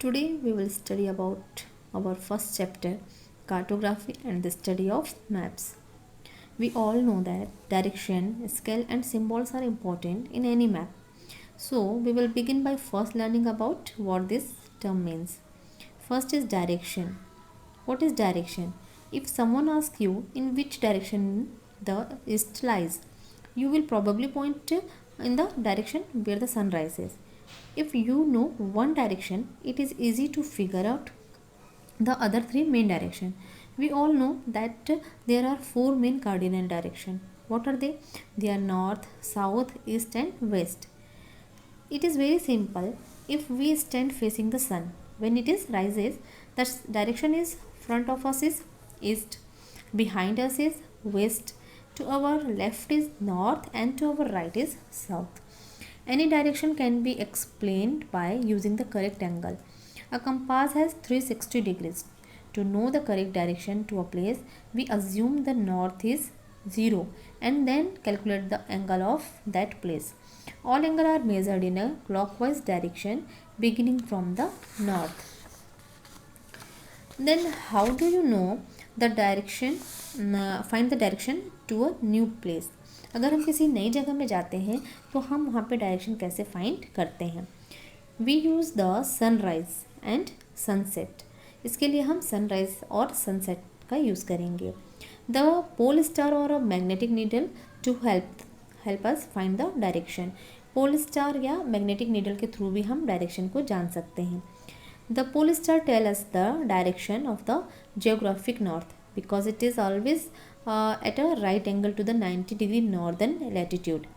Today we will study about our first chapter, cartography and the study of maps. We all know that direction, scale and symbols are important in any map. So we will begin by first learning about what this term means. First is direction. What is direction? If someone asks you in which direction the east lies, you will probably point in the direction where the sun rises. If you know one direction, it is easy to figure out the other three main direction. We all know that there are four main cardinal direction. What are they? They are north, south, east and west. It is very simple. If we stand facing the sun, when it is rises, the direction is front of us is east, behind us is west, to our left is north and to our right is south. Any direction can be explained by using the correct angle. A compass has 360 degrees. To know the correct direction to a place, we assume the north is 0 and then calculate the angle of that place. All angles are measured in a clockwise direction beginning from the north. Then how do you know the direction, find the direction to a new place? अगर हम किसी नई जगह में जाते हैं तो हम वहाँ पे डायरेक्शन कैसे फाइंड करते हैं? We use the sunrise and sunset. इसके लिए हम सनराइज और सनसेट का यूज़ करेंगे. द पोल स्टार और a magnetic needle to help us find the direction. Pole star या मैग्नेटिक नीडल के थ्रू भी हम डायरेक्शन को जान सकते हैं. The pole star tells us the direction of the geographic north because it is always at a right angle to the 90-degree northern latitude.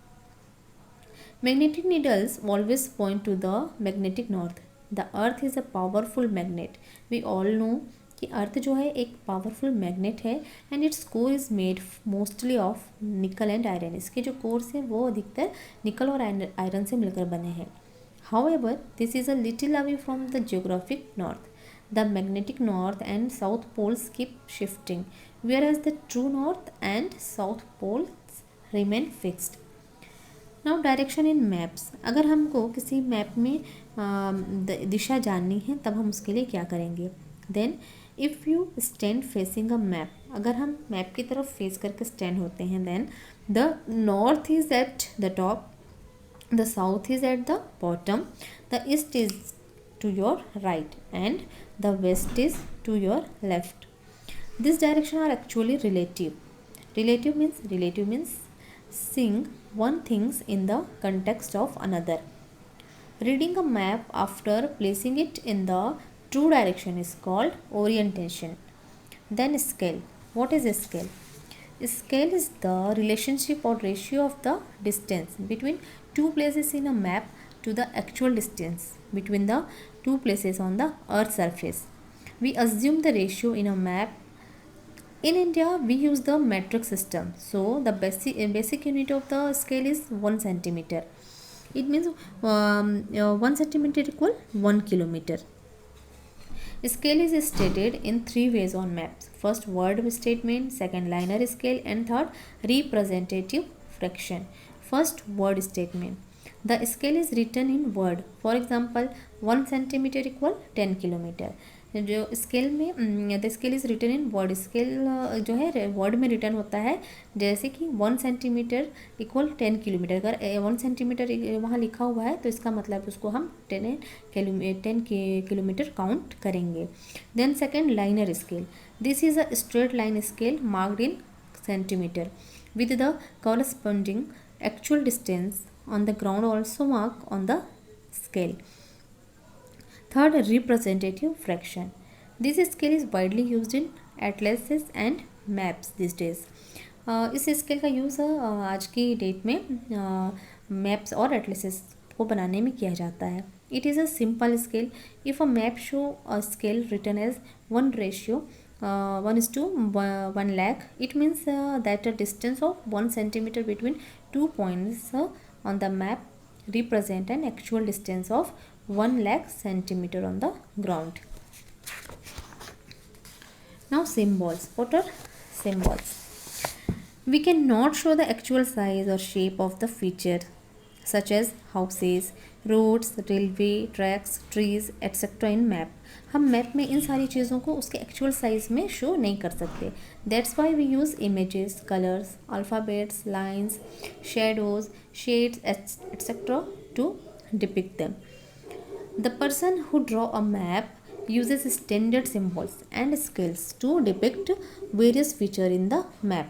Magnetic needles always point to the magnetic north. The earth is a powerful magnet. We all know कि अर्थ जो है एक powerful magnet है and its core is made mostly of निकल and iron. इसके जो course हैं वो अधिकतर निकल और आयरन से मिलकर बने हैं. However, this is a little away from the geographic north. The magnetic north and south poles keep shifting, whereas the true north and south poles remain fixed. Now direction in maps. अगर हमको किसी map में दिशा जाननी है तब हम उसके लिए क्या करेंगे? Then if you stand facing a map, अगर हम मैप की तरफ फेस करके स्टैंड होते हैं then the north is at the top, the south is at the bottom, the east is to your right and the west is to your left. These directions are actually relative. Relative means seeing one things in the context of another. Reading a map after placing it in the true direction is called orientation. Then scale. What is a scale? Scale is the relationship or ratio of the distance between two places in a map to the actual distance between the two places on the earth's surface. We assume the ratio in a map. In India, we use the metric system. So the basic unit of the scale is 1 centimeter. It means 1 centimeter equal 1 kilometer. Scale is stated in three ways on maps. First, word statement, second, linear scale, and third, representative fraction. First, word statement. The scale is written in word. For example, 1 centimeter equal 10 kilometer. जो scale में the scale is written in word. Scale जो है word में return होता है जैसे कि 1 centimetre equal 10 kilometre. अगर 1 सेंटीमीटर वहाँ लिखा हुआ है तो इसका मतलब उसको हम 10 किलोमीटर काउंट करेंगे. Then second, linear scale. This is a straight line scale marked in centimetre with the corresponding actual distance on the ground also marked on the scale. Third, representative fraction. This scale is widely used in atlases and maps these days. इस scale का use आज की date में maps और atlases को बनाने में किया जाता है. It is a simple scale. If a map show a scale written as 1:1 lakh, it means that a distance of 1 centimeter between 2 points on the map represent an actual distance of 1 lakh centimeter on the ground. Now symbols. What are symbols? We cannot show the actual size or shape of the feature such as houses, roads, railway tracks, trees, etc. in map. हम map में इन सारी चीज़ों को उसके actual size में show नहीं कर सकते. That's why we use images, colours, alphabets, lines, shadows, shades etc. to depict them. The person who draw a map uses standard symbols and scales to depict various features in the map.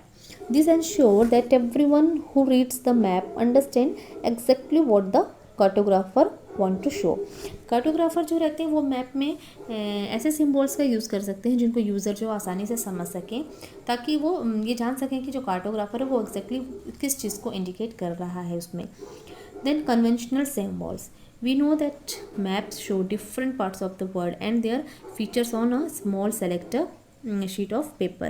This ensures that everyone who reads the map understands exactly what the cartographer want to show. Cartographer जो रहते हैं वो map में ऐसे symbols का use कर सकते हैं जिनको यूज़र जो आसानी से समझ सकें, ताकि वो ये जान सकें कि जो कार्टोग्राफर है वो एग्जैक्टली किस चीज़ को इंडिकेट कर रहा है उसमें. Then conventional symbols. We know that maps show different parts of the world and their features on a small selector sheet of paper.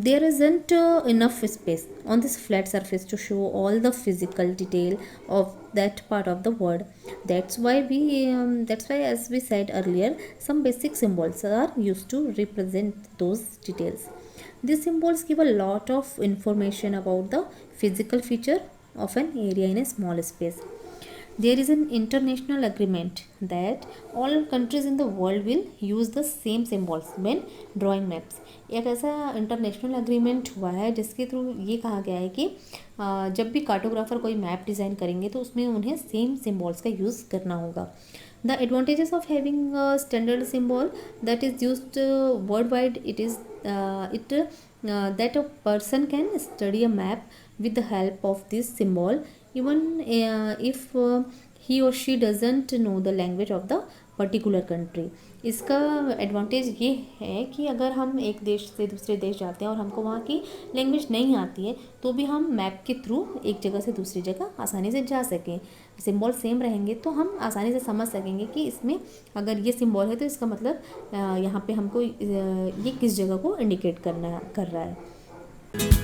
There isn't enough space on this flat surface to show all the physical detail of that part of the world. That's why as we said earlier, some basic symbols are used to represent those details. These symbols give a lot of information about the physical feature of an area in a small space. There is an international agreement that all countries in the world will use the same symbols when drawing maps. एक ऐसा international agreement हुआ है जिसके through ये कहा गया है कि जब भी कार्टोग्राफर कोई मैप डिज़ाइन करेंगे तो उसमें उन्हें सेम सिम्बॉल्स का यूज़ करना होगा. The advantages of having a standard symbol that is used worldwide, that a person can study a map with the help of this symbol even if he or she doesn't know the language of the particular country. इसका advantage ये है कि अगर हम एक देश से दूसरे देश जाते हैं और हमको वहाँ की लैंग्वेज नहीं आती है तो भी हम मैप के थ्रू एक जगह से दूसरी जगह आसानी से जा सकें. सिंबल सेम रहेंगे तो हम आसानी से समझ सकेंगे कि इसमें अगर ये सिंबल है तो इसका मतलब यहाँ पे हमको ये किस जगह को इंडिकेट कर रहा है.